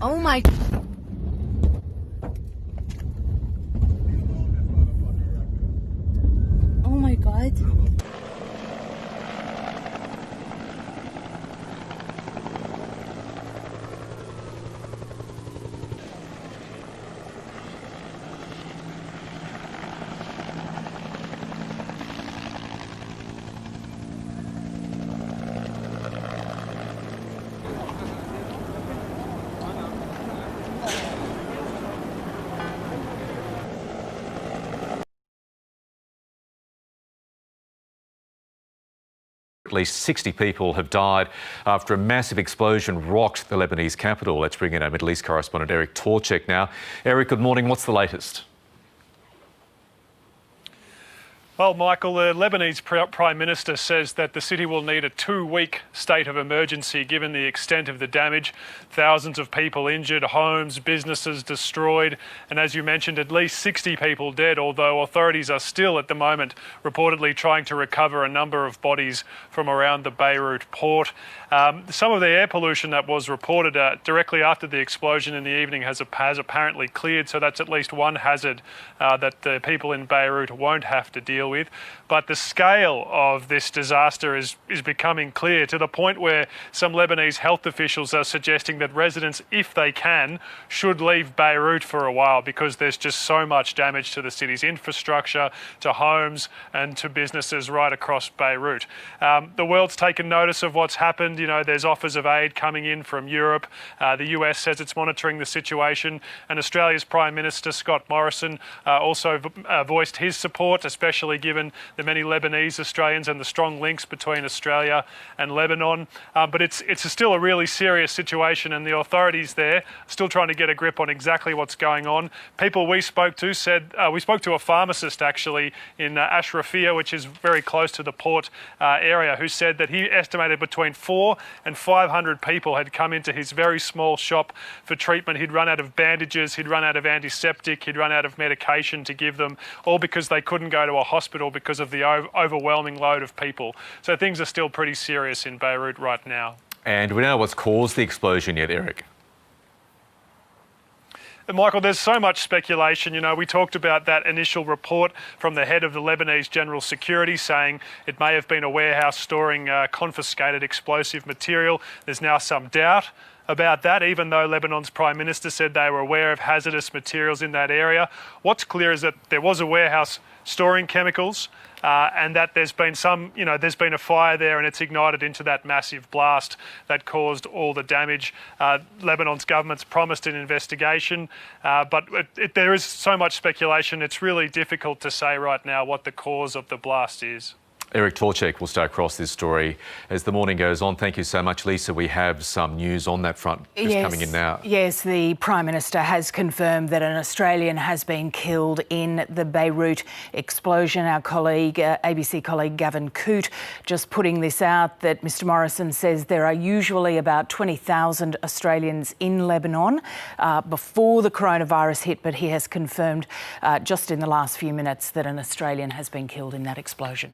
Oh my... Oh my God. At least 60 people have died after a massive explosion rocked the Lebanese capital. Let's bring in our Middle East correspondent Eric Torchek now. Eric, good morning. What's the latest? Well, Michael, the Lebanese Prime Minister says that the city will need a 2-week state of emergency given the extent of the damage. Thousands of people injured, homes, businesses destroyed, and as you mentioned, at least 60 people dead, although authorities are still at the moment reportedly trying to recover a number of bodies from around the Beirut port. Some of the air pollution that was reported directly after the explosion in the evening has apparently cleared, so that's at least one hazard that the people in Beirut won't have to deal with. But the scale of this disaster is becoming clear, to the point where some Lebanese health officials are suggesting that residents, if they can, should leave Beirut for a while because there's just so much damage to the city's infrastructure, to homes and to businesses right across Beirut. The world's taken notice of what's happened. You know, there's offers of aid coming in from Europe. The US says it's monitoring the situation, and Australia's Prime Minister Scott Morrison also voiced his support, especially given the many Lebanese Australians and the strong links between Australia and Lebanon. But it's still a really serious situation, and the authorities there are still trying to get a grip on exactly what's going on. People we spoke to said, we spoke to a pharmacist actually in Ashrafia, which is very close to the port area, who said that he estimated between 400 and 500 people had come into his very small shop for treatment. He'd run out of bandages, he'd run out of antiseptic, he'd run out of medication to give them, all because they couldn't go to a hospital because of the overwhelming load of people. So things are still pretty serious in Beirut right now. And we know what's caused the explosion yet, Eric? Michael, there's so much speculation. You know, we talked about that initial report from the head of the Lebanese General Security saying it may have been a warehouse storing confiscated explosive material. There's now some doubt about that, even though Lebanon's Prime Minister said they were aware of hazardous materials in that area. What's clear is that there was a warehouse storing chemicals and that there's been there's been a fire there and it's ignited into that massive blast that caused all the damage. Lebanon's government's promised an investigation, but there is so much speculation, it's really difficult to say right now what the cause of the blast is. Eric Torchek will stay across this story as the morning goes on. Thank you so much, Lisa. We have some news on that front just coming in now. Yes, the Prime Minister has confirmed that an Australian has been killed in the Beirut explosion. Our colleague, ABC colleague Gavin Coote, just putting this out, that Mr Morrison says there are usually about 20,000 Australians in Lebanon before the coronavirus hit, but he has confirmed just in the last few minutes that an Australian has been killed in that explosion.